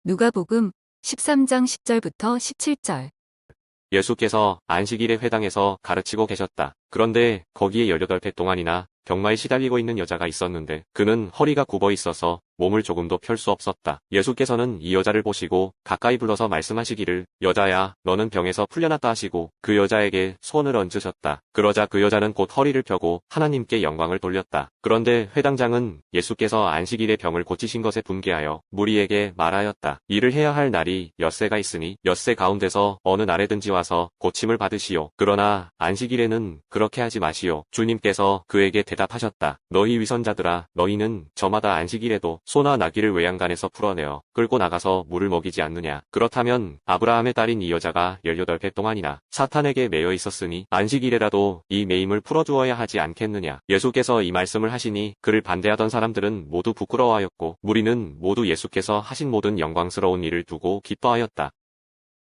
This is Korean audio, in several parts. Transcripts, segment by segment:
누가복음 13장 10절부터 17절. 예수께서 안식일에 회당에서 가르치고 계셨다. 그런데 거기에 18배 동안이나 병마에 시달리고 있는 여자가 있었는데 그는 허리가 굽어 있어서 몸을 조금도 펼 수 없었다. 예수께서는 이 여자를 보시고 가까이 불러서 말씀하시기를 여자야 너는 병에서 풀려났다 하시고 그 여자에게 손을 얹으셨다. 그러자 그 여자는 곧 허리를 펴고 하나님께 영광을 돌렸다. 그런데 회당장은 예수께서 안식일에 병을 고치신 것에 분개하여 무리에게 말하였다. 일을 해야 할 날이 엿새가 있으니 엿새 가운데서 어느 날에든지 와서 고침을 받으시오. 그러나 안식일에는 그렇게 하지 마시오. 주님께서 그에게 대답하셨다. 너희 위선자들아 너희는 저마다 안식일에도 소나 나귀를 외양간에서 풀어내어 끌고 나가서 물을 먹이지 않느냐. 그렇다면 아브라함의 딸인 이 여자가 18배 동안이나 사탄에게 매여 있었으니 안식일에라도 이 매임을 풀어주어야 하지 않겠느냐. 예수께서 이 말씀을 하시니 그를 반대하던 사람들은 모두 부끄러워하였고 무리는 모두 예수께서 하신 모든 영광스러운 일을 두고 기뻐하였다.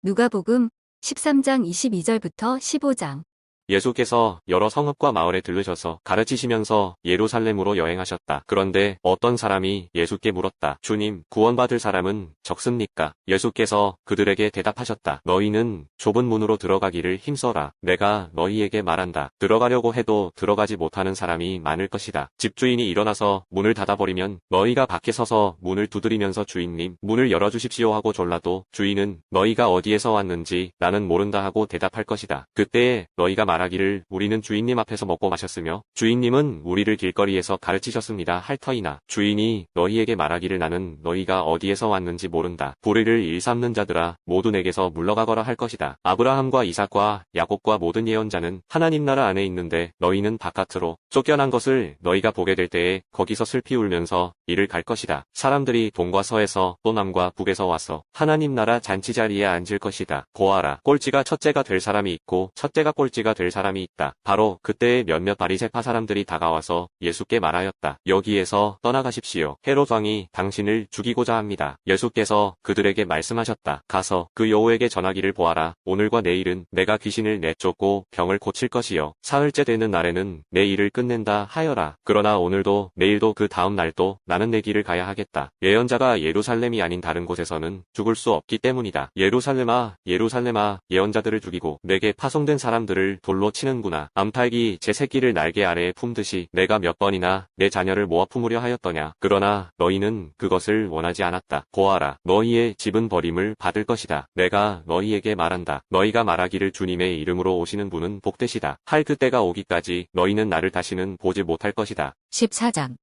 누가복음 13장 22절부터 15장. 예수께서 여러 성읍과 마을에 들르셔서 가르치시면서 예루살렘으로 여행하셨다. 그런데 어떤 사람이 예수께 물었다. 주님, 구원받을 사람은 적습니까? 예수께서 그들에게 대답하셨다. 너희는 좁은 문으로 들어가기를 힘써라. 내가 너희에게 말한다. 들어가려고 해도 들어가지 못하는 사람이 많을 것이다. 집주인이 일어나서 문을 닫아버리면 너희가 밖에 서서 문을 두드리면서 주인님, 문을 열어주십시오 하고 졸라도 주인은 너희가 어디에서 왔는지 나는 모른다 하고 대답할 것이다. 그때에 너희가 말하기를 우리는 주인님 앞에서 먹고 마셨으며 주인님은 우리를 길거리에서 가르치셨습니다 할 터이나 주인이 너희에게 말하기를 나는 너희가 어디에서 왔는지 모른다. 불의를 일삼는 자들아 모두 내게서 물러가거라 할 것이다. 아브라함과 이삭과 야곱과 모든 예언자는 하나님 나라 안에 있는데 너희는 바깥으로 쫓겨난 것을 너희가 보게 될 때에 거기서 슬피 울면서 이를 갈 것이다. 사람들이 동과 서에서 또 남과 북에서 와서 하나님 나라 잔치 자리에 앉을 것이다. 보아라, 꼴찌가 첫째가 될 사람이 있고 첫째가 꼴찌가 될 사람이 있다. 바로 그때에 몇몇 바리새파 사람들이 다가와서 예수께 말하였다. 여기에서 떠나가십시오. 헤롯 왕이 당신을 죽이고자 합니다. 예수께서 그들에게 말씀하셨다. 가서 그 여호에게 전하기를 보아라. 오늘과 내일은 내가 귀신을 내쫓고 병을 고칠 것이요 사흘째 되는 날에는 내 일을 끝낸다 하여라. 그러나 오늘도 내일도 그 다음 날도 나는 내 길을 가야 하겠다. 예언자가 예루살렘이 아닌 다른 곳에서는 죽을 수 없기 때문이다. 예루살렘아 예루살렘아 예언자들을 죽이고 내게 파송된 사람들을 돌로 치는구나. 암탉이 제 새끼를 날개 아래에 품듯이 내가 몇 번이나 내 자녀를 모아 품으려 하였더냐. 그러나 너희는 그것을 원하지 않았다. 보아라, 너희의 집은 버림을 받을 것이다. 내가 너희에게 말한다. 너희가 말하기를 주님의 이름으로 오시는 분은 복되시다 할 그때가 오기까지 너희는 나를 다시는 보지 못할 것이다. 14장.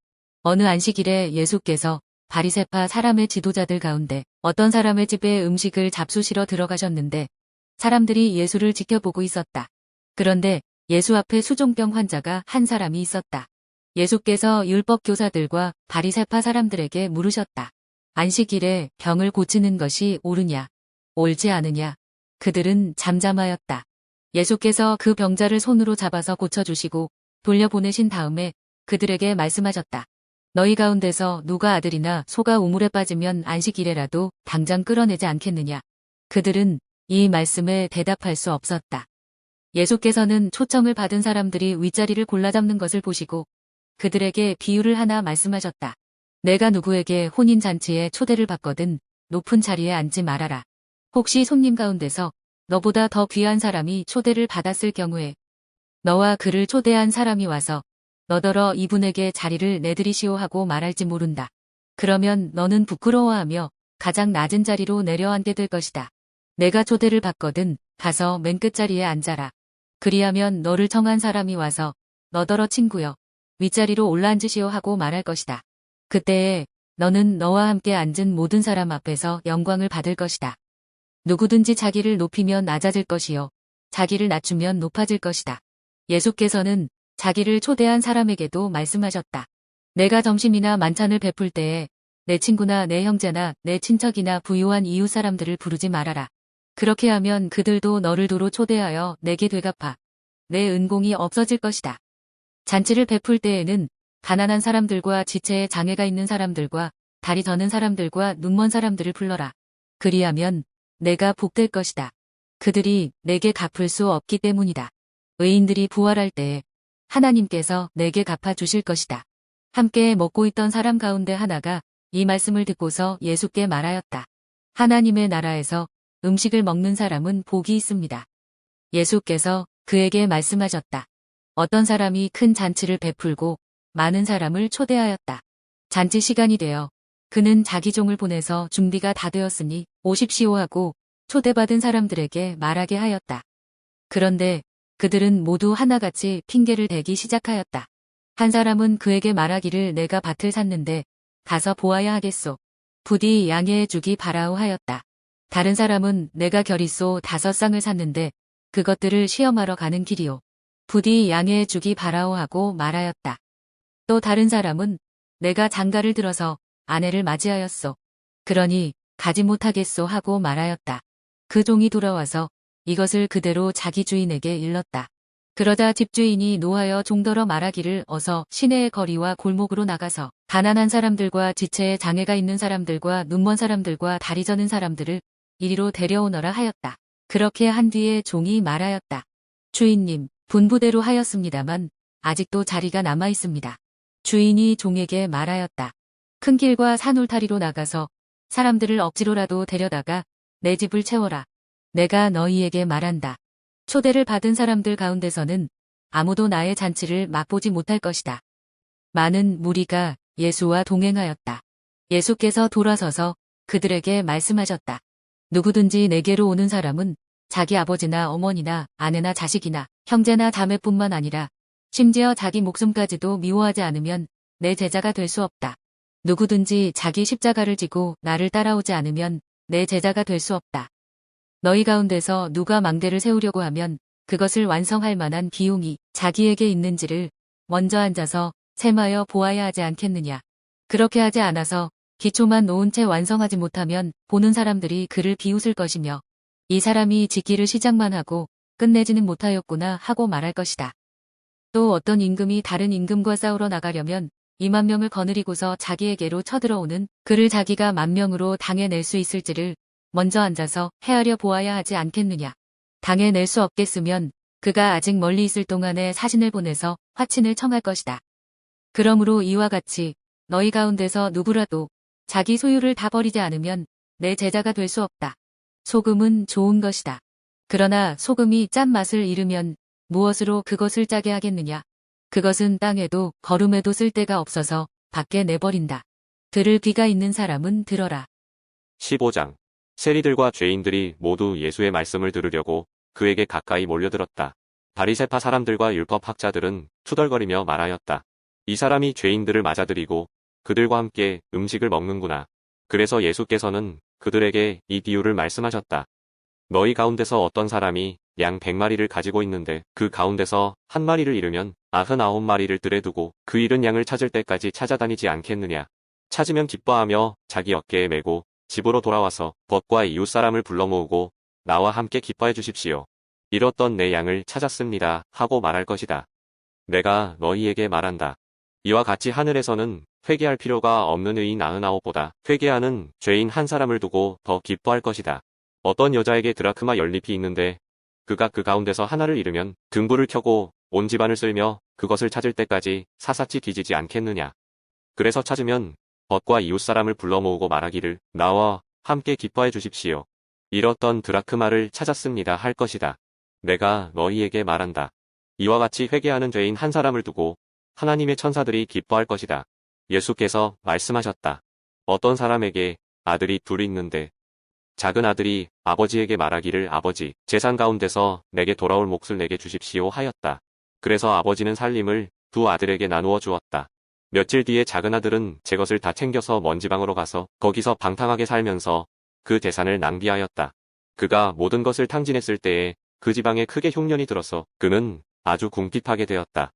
어느 안식일에 예수께서 바리새파 사람의 지도자들 가운데 어떤 사람의 집에 음식을 잡수시러 들어가셨는데 사람들이 예수를 지켜보고 있었다. 그런데 예수 앞에 수종병 환자가 한 사람이 있었다. 예수께서 율법 교사들과 바리새파 사람들에게 물으셨다. 안식일에 병을 고치는 것이 옳으냐, 옳지 않으냐. 그들은 잠잠하였다. 예수께서 그 병자를 손으로 잡아서 고쳐주시고 돌려보내신 다음에 그들에게 말씀하셨다. 너희 가운데서 누가 아들이나 소가 우물에 빠지면 안식일에라도 당장 끌어내지 않겠느냐. 그들은 이 말씀에 대답할 수 없었다. 예수께서는 초청을 받은 사람들이 윗자리를 골라잡는 것을 보시고 그들에게 비유를 하나 말씀하셨다. 내가 누구에게 혼인잔치에 초대를 받거든 높은 자리에 앉지 말아라. 혹시 손님 가운데서 너보다 더 귀한 사람이 초대를 받았을 경우에 너와 그를 초대한 사람이 와서 너더러 이분에게 자리를 내드리시오 하고 말할지 모른다. 그러면 너는 부끄러워하며 가장 낮은 자리로 내려앉게 될 것이다. 내가 초대를 받거든 가서 맨 끝자리에 앉아라. 그리하면 너를 청한 사람이 와서 너더러 친구여 윗자리로 올라앉으시오 하고 말할 것이다. 그때에 너는 너와 함께 앉은 모든 사람 앞에서 영광을 받을 것이다. 누구든지 자기를 높이면 낮아질 것이요 자기를 낮추면 높아질 것이다. 예수께서는 자기를 초대한 사람에게도 말씀하셨다. 내가 점심이나 만찬을 베풀 때에 내 친구나 내 형제나 내 친척이나 부유한 이웃 사람들을 부르지 말아라. 그렇게 하면 그들도 너를 도로 초대하여 내게 되갚아 내 은공이 없어질 것이다. 잔치를 베풀 때에는 가난한 사람들과 지체에 장애가 있는 사람들과 다리 저는 사람들과 눈먼 사람들을 불러라. 그리하면 내가 복될 것이다. 그들이 내게 갚을 수 없기 때문이다. 의인들이 부활할 때에 하나님께서 내게 갚아주실 것이다. 함께 먹고 있던 사람 가운데 하나가 이 말씀을 듣고서 예수께 말하였다. 하나님의 나라에서 음식을 먹는 사람은 복이 있습니다. 예수께서 그에게 말씀하셨다. 어떤 사람이 큰 잔치를 베풀고 많은 사람을 초대하였다. 잔치 시간이 되어 그는 자기 종을 보내서 준비가 다 되었으니 오십시오 하고 초대받은 사람들에게 말하게 하였다. 그런데 그들은 모두 하나같이 핑계를 대기 시작하였다. 한 사람은 그에게 말하기를 내가 밭을 샀는데 가서 보아야 하겠소. 부디 양해해 주기 바라오 하였다. 다른 사람은 내가 겨릿소 5쌍을 샀는데 그것들을 시험하러 가는 길이오. 부디 양해해 주기 바라오 하고 말하였다. 또 다른 사람은 내가 장가를 들어서 아내를 맞이하였소. 그러니 가지 못하겠소 하고 말하였다. 그 종이 돌아와서 이것을 그대로 자기 주인에게 일렀다. 그러자 집주인이 노하여 종더러 말하기를 어서 시내의 거리와 골목으로 나가서 가난한 사람들과 지체에 장애가 있는 사람들과 눈먼 사람들과 다리 저는 사람들을 이리로 데려오너라 하였다. 그렇게 한 뒤에 종이 말하였다. 주인님, 분부대로 하였습니다만 아직도 자리가 남아 있습니다. 주인이 종에게 말하였다. 큰 길과 산울타리로 나가서 사람들을 억지로라도 데려다가 내 집을 채워라. 내가 너희에게 말한다. 초대를 받은 사람들 가운데서는 아무도 나의 잔치를 맛보지 못할 것이다. 많은 무리가 예수와 동행하였다. 예수께서 돌아서서 그들에게 말씀하셨다. 누구든지 내게로 오는 사람은 자기 아버지나 어머니나 아내나 자식이나 형제나 자매뿐만 아니라 심지어 자기 목숨까지도 미워하지 않으면 내 제자가 될 수 없다. 누구든지 자기 십자가를 지고 나를 따라오지 않으면 내 제자가 될 수 없다. 너희 가운데서 누가 망대를 세우려고 하면 그것을 완성할 만한 비용이 자기에게 있는지를 먼저 앉아서 셈하여 보아야 하지 않겠느냐. 그렇게 하지 않아서 기초만 놓은 채 완성하지 못하면 보는 사람들이 그를 비웃을 것이며 이 사람이 짓기를 시작만 하고 끝내지는 못하였구나 하고 말할 것이다. 또 어떤 임금이 다른 임금과 싸우러 나가려면 2만 명을 거느리고서 자기에게로 쳐들어오는 그를 자기가 10,000명으로 당해낼 수 있을지를 먼저 앉아서 헤아려 보아야 하지 않겠느냐. 당해낼 수 없겠으면 그가 아직 멀리 있을 동안에 사신을 보내서 화친을 청할 것이다. 그러므로 이와 같이 너희 가운데서 누구라도 자기 소유를 다 버리지 않으면 내 제자가 될 수 없다. 소금은 좋은 것이다. 그러나 소금이 짠 맛을 잃으면 무엇으로 그것을 짜게 하겠느냐. 그것은 땅에도 거름에도 쓸 데가 없어서 밖에 내버린다. 들을 귀가 있는 사람은 들어라. 15장. 세리들과 죄인들이 모두 예수의 말씀을 들으려고 그에게 가까이 몰려들었다. 바리새파 사람들과 율법학자들은 투덜거리며 말하였다. 이 사람이 죄인들을 맞아들이고 그들과 함께 음식을 먹는구나. 그래서 예수께서는 그들에게 이 비유를 말씀하셨다. 너희 가운데서 어떤 사람이 양 100마리를 가지고 있는데 그 가운데서 한 마리를 잃으면 99마리를 들에 두고 그 잃은 양을 찾을 때까지 찾아다니지 않겠느냐. 찾으면 기뻐하며 자기 어깨에 메고 집으로 돌아와서 벗과 이웃 사람을 불러 모으고 나와 함께 기뻐해 주십시오. 잃었던 내 양을 찾았습니다 하고 말할 것이다. 내가 너희에게 말한다. 이와 같이 하늘에서는 회개할 필요가 없는 의인 99보다 회개하는 죄인 한 사람을 두고 더 기뻐할 것이다. 어떤 여자에게 드라크마 10립이 있는데 그가 그 가운데서 하나를 잃으면 등불을 켜고 온 집안을 쓸며 그것을 찾을 때까지 사사치 뒤지지 않겠느냐. 그래서 찾으면 벗과 이웃 사람을 불러 모으고 말하기를 나와 함께 기뻐해 주십시오. 잃었던 드라크마를 찾았습니다 할 것이다. 내가 너희에게 말한다. 이와 같이 회개하는 죄인 한 사람을 두고 하나님의 천사들이 기뻐할 것이다. 예수께서 말씀하셨다. 어떤 사람에게 아들이 둘이 있는데 작은 아들이 아버지에게 말하기를 아버지, 재산 가운데서 내게 돌아올 몫을 내게 주십시오 하였다. 그래서 아버지는 살림을 두 아들에게 나누어 주었다. 며칠 뒤에 작은 아들은 제 것을 다 챙겨서 먼 지방으로 가서 거기서 방탕하게 살면서 그 재산을 낭비하였다. 그가 모든 것을 탕진했을 때에 그 지방에 크게 흉년이 들어서 그는 아주 궁핍하게 되었다.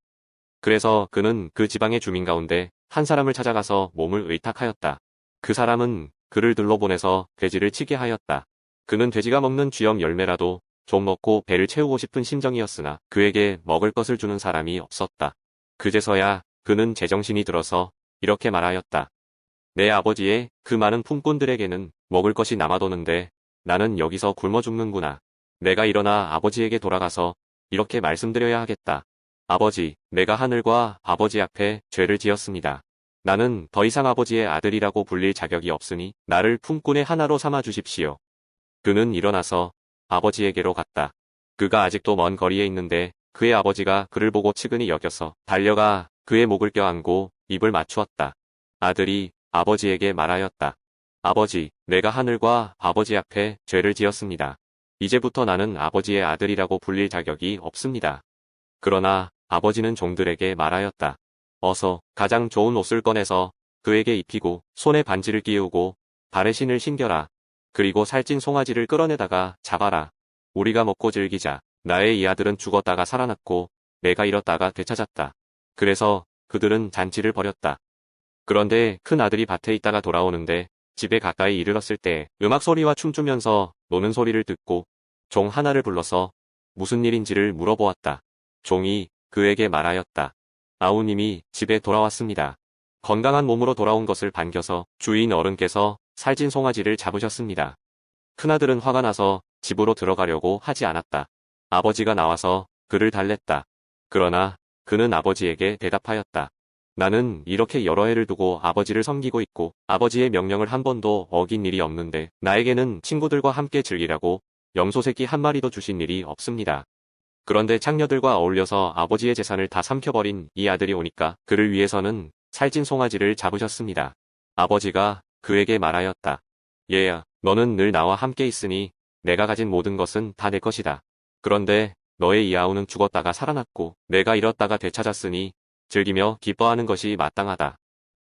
그래서 그는 그 지방의 주민 가운데 한 사람을 찾아가서 몸을 의탁하였다. 그 사람은 그를 들러보내서 돼지를 치게 하였다. 그는 돼지가 먹는 쥐염 열매라도 좀 먹고 배를 채우고 싶은 심정이었으나 그에게 먹을 것을 주는 사람이 없었다. 그제서야 그는 제정신이 들어서 이렇게 말하였다. 내 아버지의 그 많은 품꾼들에게는 먹을 것이 남아도는데 나는 여기서 굶어 죽는구나. 내가 일어나 아버지에게 돌아가서 이렇게 말씀드려야 하겠다. 아버지, 내가 하늘과 아버지 앞에 죄를 지었습니다. 나는 더 이상 아버지의 아들이라고 불릴 자격이 없으니 나를 품꾼의 하나로 삼아 주십시오. 그는 일어나서 아버지에게로 갔다. 그가 아직도 먼 거리에 있는데 그의 아버지가 그를 보고 측은히 여겨서 달려가 그의 목을 껴안고 입을 맞추었다. 아들이 아버지에게 말하였다. 아버지, 내가 하늘과 아버지 앞에 죄를 지었습니다. 이제부터 나는 아버지의 아들이라고 불릴 자격이 없습니다. 그러나 아버지는 종들에게 말하였다. 어서 가장 좋은 옷을 꺼내서 그에게 입히고 손에 반지를 끼우고 발에 신을 신겨라. 그리고 살찐 송아지를 끌어내다가 잡아라. 우리가 먹고 즐기자. 나의 이 아들은 죽었다가 살아났고 내가 잃었다가 되찾았다. 그래서 그들은 잔치를 벌였다. 그런데 큰 아들이 밭에 있다가 돌아오는데 집에 가까이 이르렀을 때 음악 소리와 춤추면서 노는 소리를 듣고 종 하나를 불러서 무슨 일인지를 물어보았다. 종이 그에게 말하였다. 아우님이 집에 돌아왔습니다. 건강한 몸으로 돌아온 것을 반겨서 주인 어른께서 살찐 송아지를 잡으셨습니다. 큰아들은 화가 나서 집으로 들어가려고 하지 않았다. 아버지가 나와서 그를 달랬다. 그러나 그는 아버지에게 대답하였다. 나는 이렇게 여러 해를 두고 아버지를 섬기고 있고 아버지의 명령을 한 번도 어긴 일이 없는데 나에게는 친구들과 함께 즐기라고 염소 새끼 한 마리도 주신 일이 없습니다. 그런데 창녀들과 어울려서 아버지의 재산을 다 삼켜버린 이 아들이 오니까 그를 위해서는 살찐 송아지를 잡으셨습니다. 아버지가 그에게 말하였다. 얘야, 너는 늘 나와 함께 있으니 내가 가진 모든 것은 다 내 것이다. 그런데 너의 이 아우는 죽었다가 살아났고 내가 잃었다가 되찾았으니 즐기며 기뻐하는 것이 마땅하다.